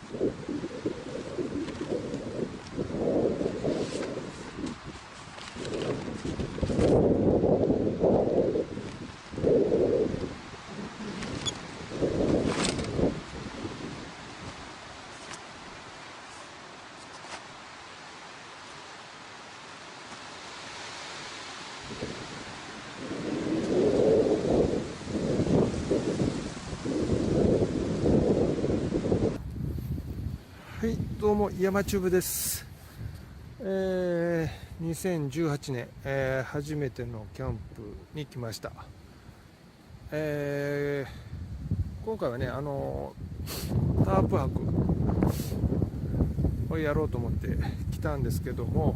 はい、どうも山チューブです。2018年、初めてのキャンプに来ました。今回はね、タープ泊をやろうと思って来たんですけども、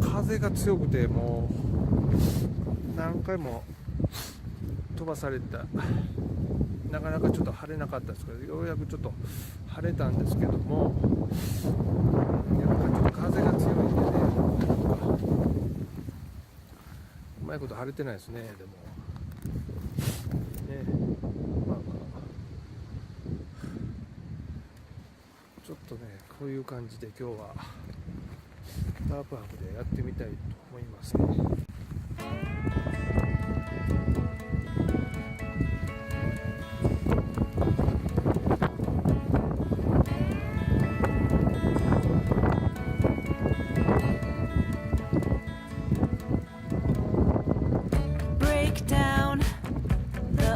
風が強くてもう何回も飛ばされた。なかなかちょっと晴れなかったですけど、ようやくちょっと晴れたんですけども、やっぱりちょっと風が強いんでね、うまいこと晴れてないですね。でもね、まあちょっとね、こういう感じで今日はタープ泊でやってみたいと思いますね。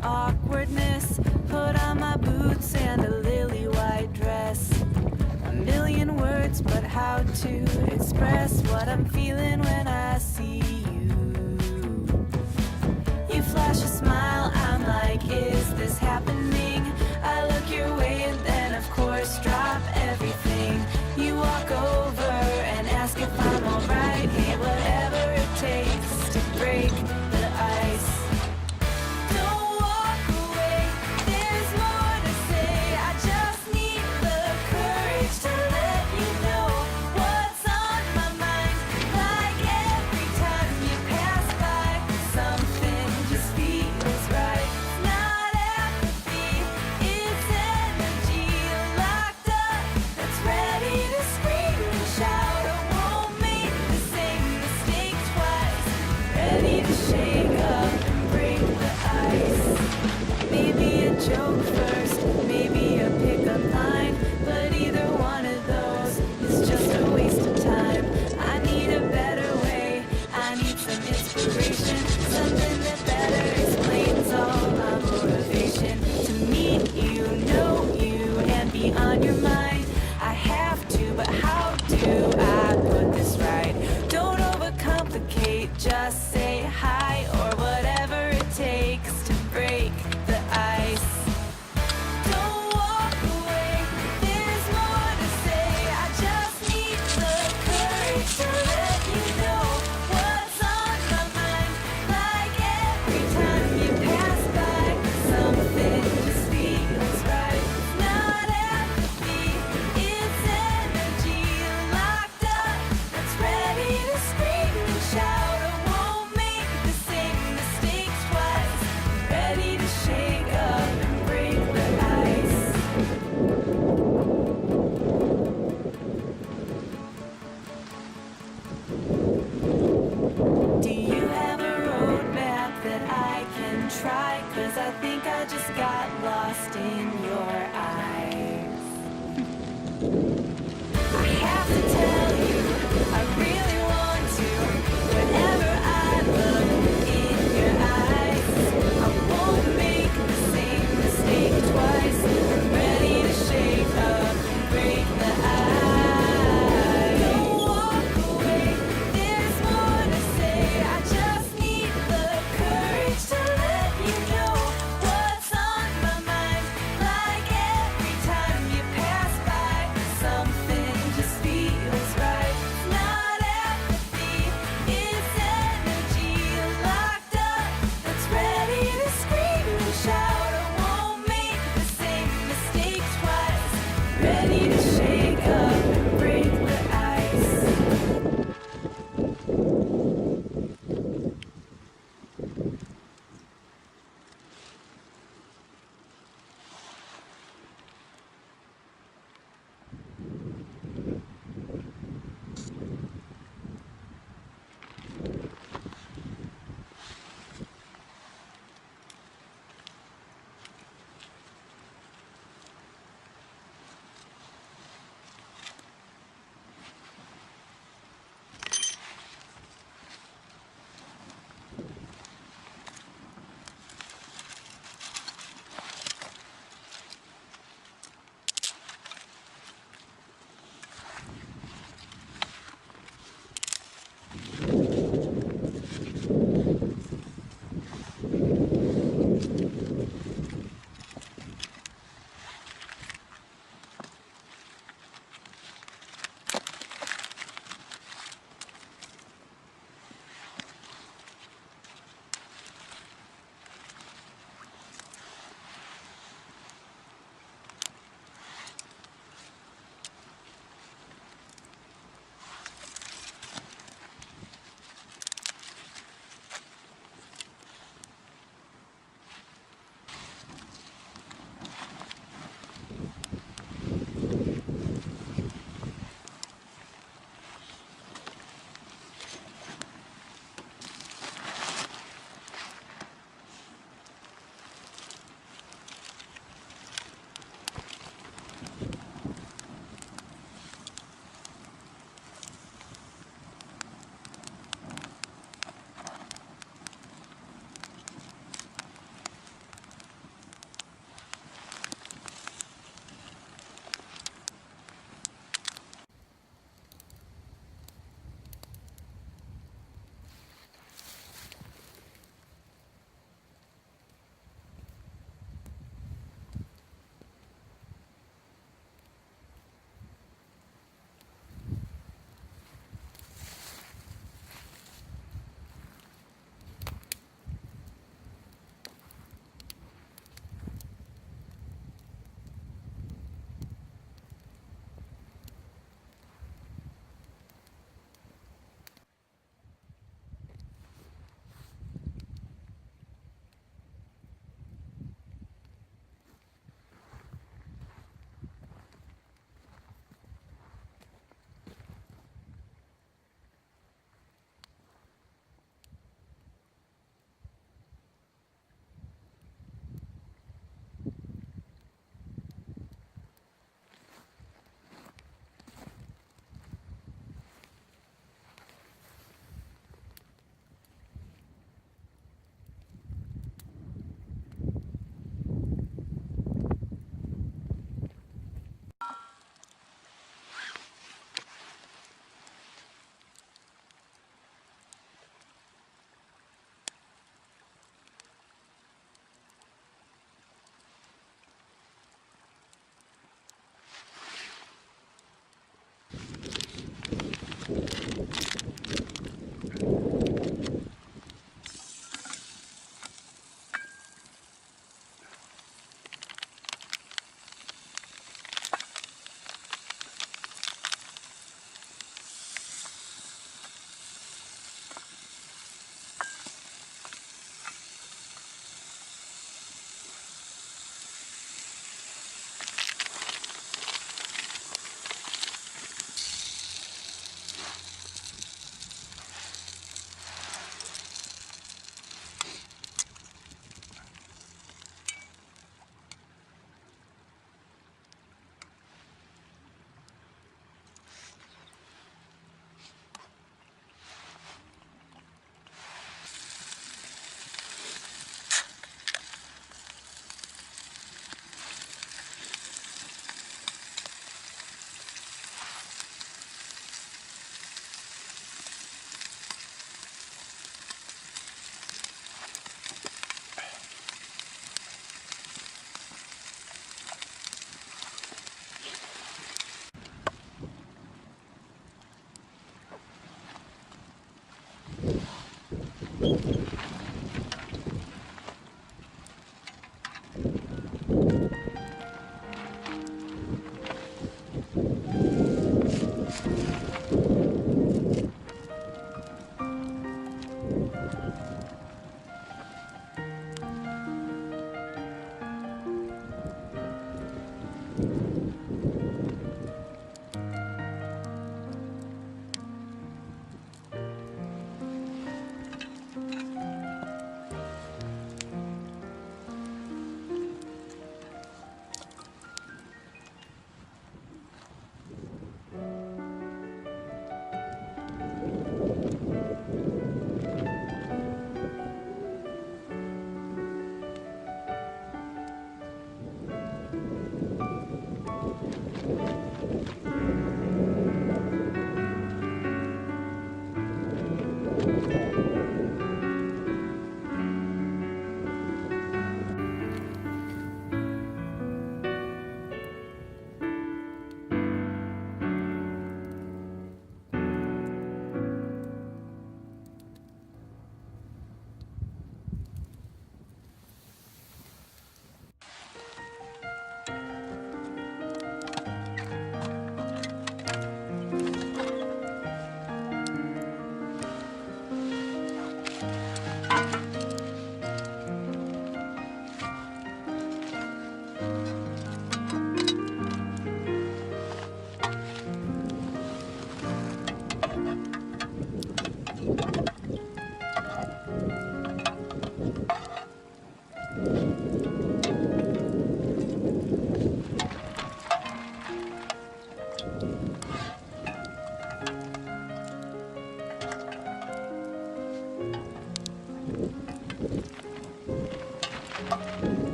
Awkwardness, put on my boots and a lily white dress. A million words, but how to express what I'm feeling when I see you. You flash a smile, I'm like, is this happening? I look your way and then of course drop everything. You walk over and ask if I'm alright. Hey, whatever it takes to break the ice.